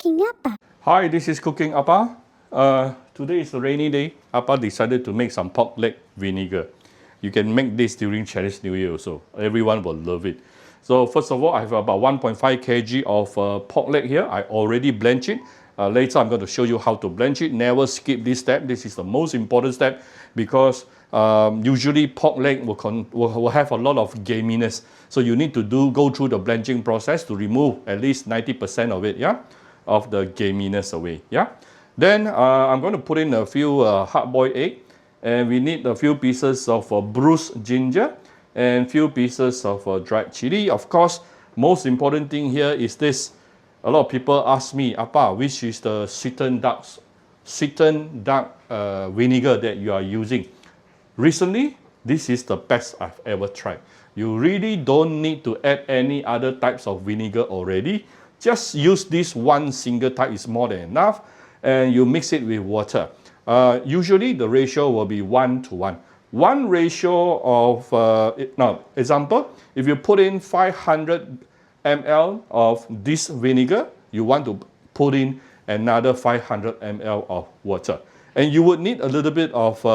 Cooking apa? Hi, this is Cooking Appa. Today is a rainy day. Appa decided to make some pork leg vinegar. You can make this during Chinese New Year also. Everyone will love it. So first of all, I have about 1.5 kg of pork leg here. I already blanch it. Later, I'm going to show you how to blanch it. Never skip this step. This is the most important step because usually pork leg will have a lot of gaminess. So you need to go through the blanching process to remove at least 90% of it, yeah, of the gaminess away, yeah. Then I'm going to put in a few hard-boiled egg, and we need a few pieces of bruised ginger and few pieces of dried chili. Of course, most important thing here is this. A lot of people ask me, Appa, which is the sweetened dark vinegar that you are using? Recently, this is the best I've ever tried. You really don't need to add any other types of vinegar already. Just use this one single type is more than enough, and you mix it with water. Usually the ratio will be 1 to 1. One ratio of, now example, if you put in 500 ml of this vinegar, you want to put in another 500 ml of water. And you would need a little bit of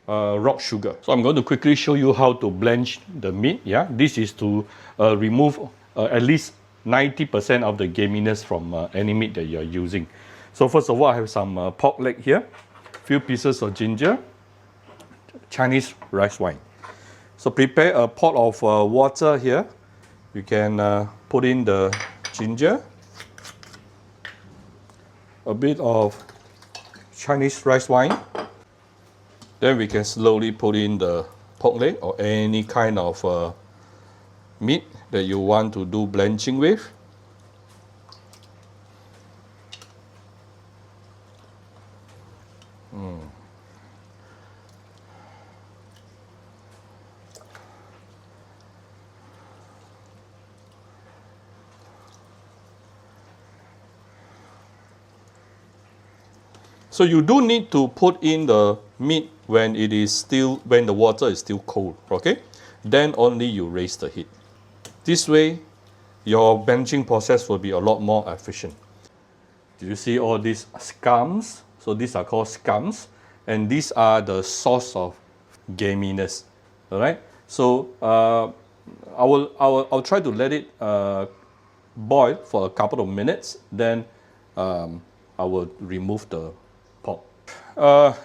rock sugar. So I'm going to quickly show you how to blanch the meat. Yeah, this is to remove at least 90% of the gaminess from any meat that you are using. So first of all, I have some pork leg here, few pieces of ginger, Chinese rice wine. So prepare a pot of water here. You can put in the ginger, a bit of Chinese rice wine. Then we can slowly put in the pork leg or any kind of meat that you want to do blanching with. So you do need to put in the meat when the water is still cold, okay? Then only you raise the heat. This way, your blanching process will be a lot more efficient. Do you see all these scums? So these are called scums, and these are the source of gaminess. All right. So I'll try to let it boil for a couple of minutes. Then I will remove the pork.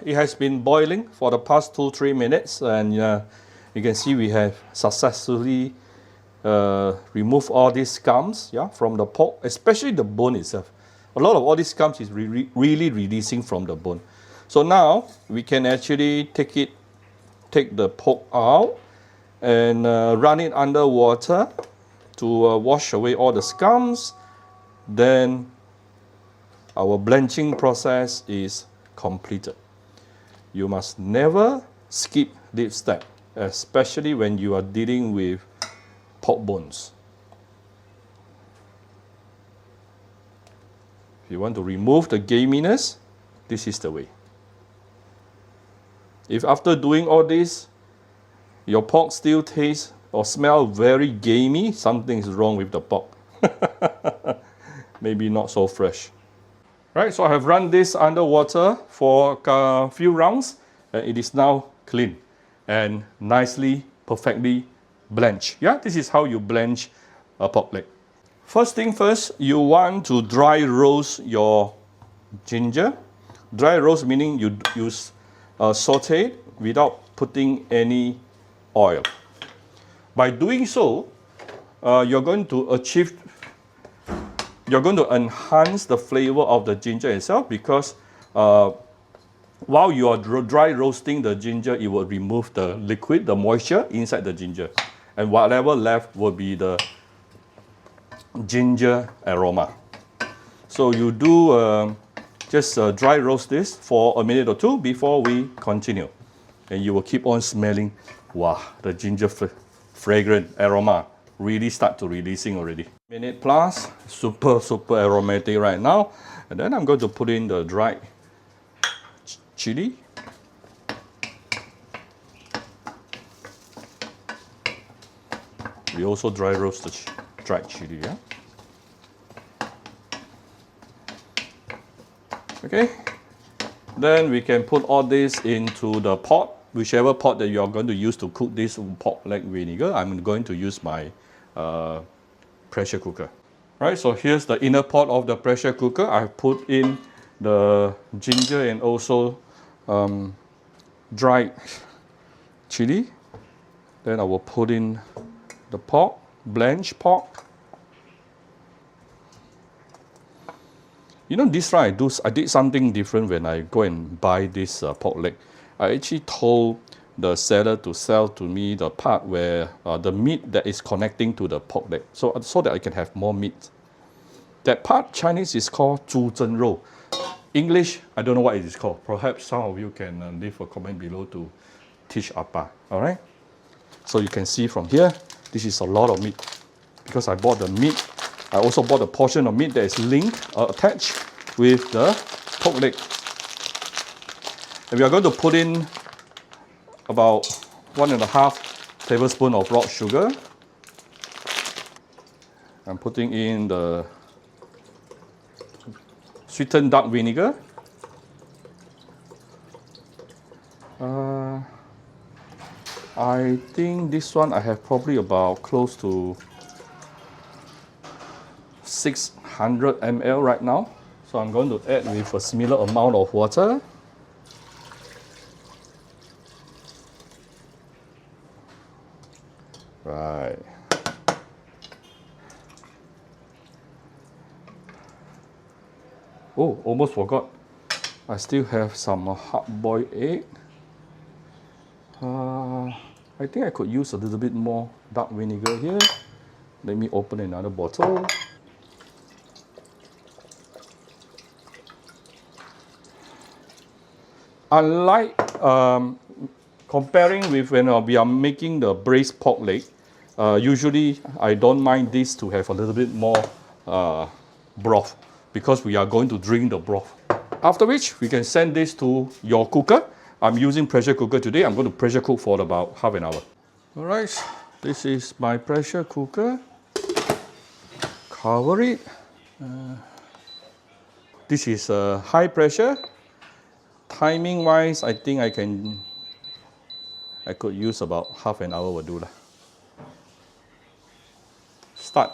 It has been boiling for the past 2-3 minutes, and you can see we have successfully removed all these scums, yeah, from the pork, especially the bone itself. A lot of all these scums is really releasing from the bone. So now we can actually take the pork out and run it under water to wash away all the scums. Then our blanching process is completed. You must never skip this step, especially when you are dealing with pork bones. If you want to remove the gaminess, this is the way. If after doing all this, your pork still tastes or smells very gamey, something is wrong with the pork. Maybe not so fresh. Right, so I have run this under water for a few rounds, and it is now clean and nicely, perfectly blanched. Yeah, this is how you blanch a pork leg. First thing first, you want to dry roast your ginger. Dry roast meaning you saute it without putting any oil. By doing so, you're going to enhance the flavor of the ginger itself, because while you are dry roasting the ginger, it will remove the liquid, the moisture inside the ginger, and whatever left will be the ginger aroma. So you do just dry roast this for a minute or two before we continue, and you will keep on smelling. Wow, the ginger fragrant aroma really start to releasing already. Minute plus, super aromatic right now. And then I'm going to put in the dried chili. We also dry roast the dried chili, yeah? Okay. Then we can put all this into the pot, whichever pot that you are going to use to cook this pork leg vinegar. I'm going to use my pressure cooker. Right, so here's the inner pot of the pressure cooker. I've put in the ginger and also dried chili. Then I will put in the pork, blanched pork. You know this, right? I did something different when I go and buy this pork leg. I actually told the seller to sell to me the part where the meat that is connecting to the pork leg, so that I can have more meat. That part, Chinese is called 猪蒸肉. English, I don't know what it is called. Perhaps some of you can leave a comment below to teach Appa. All right. So you can see from here, this is a lot of meat. Because I bought the meat, I also bought a portion of meat that is linked or attached with the pork leg. And we are going to put in about 1.5 tablespoons of raw sugar. I'm putting in the sweetened dark vinegar. I think this one I have probably about close to 600 ml right now. So I'm going to add with a similar amount of water. Right. Oh, almost forgot. I still have some hard-boiled egg. I think I could use a little bit more dark vinegar here. Let me open another bottle. Unlike comparing with when we are making the braised pork leg, usually I don't mind this to have a little bit more broth because we are going to drink the broth. After which, we can send this to your cooker. I'm using pressure cooker today. I'm going to pressure cook for about half an hour. All right, this is my pressure cooker. Cover it. This is high pressure. Timing wise, I think I could use about half an hour will do lah. Start.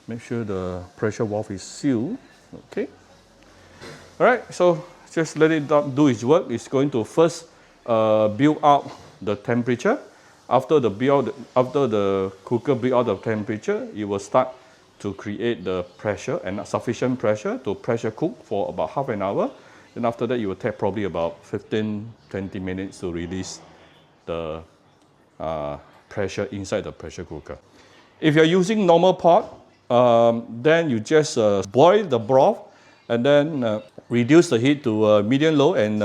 Make sure the pressure valve is sealed. Okay. All right, so just let it do its work. It's going to first build up the temperature. After the cooker build out the temperature, it will start to create the pressure and sufficient pressure to pressure cook for about half an hour. Then after that, it will take probably about 15-20 minutes to release the pressure inside the pressure cooker. If you're using normal pot, then you just boil the broth and then reduce the heat to medium-low and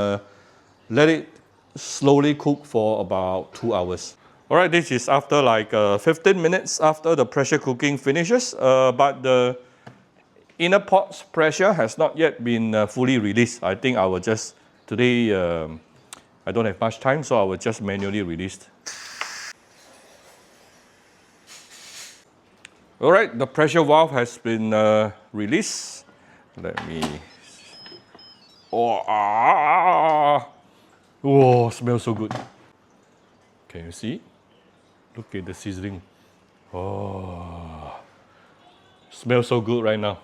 let it slowly cook for about 2 hours. All right, this is after like 15 minutes after the pressure cooking finishes, but the inner pot's pressure has not yet been fully released. I think I will just, today I don't have much time, so I will just manually release. All right, the pressure valve has been released. Let me, oh, smells so good. Can you see? Look at the sizzling. Oh, smells so good right now.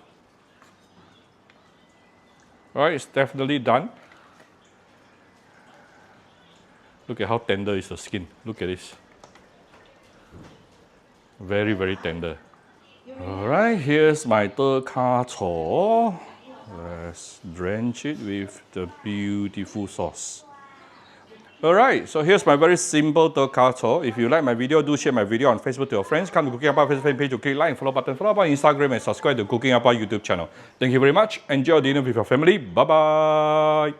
All right, it's definitely done. Look at how tender is the skin. Look at this. Very, very tender. All right, here's my tercacho. Let's drench it with the beautiful sauce. All right, so here's my very simple tercacho. If you like my video, do share my video on Facebook to your friends. Come to Cooking Appa Facebook page to click like and follow button. Follow up on Instagram and subscribe to Cooking Appa YouTube channel. Thank you very much. Enjoy dinner with your family. Bye-bye.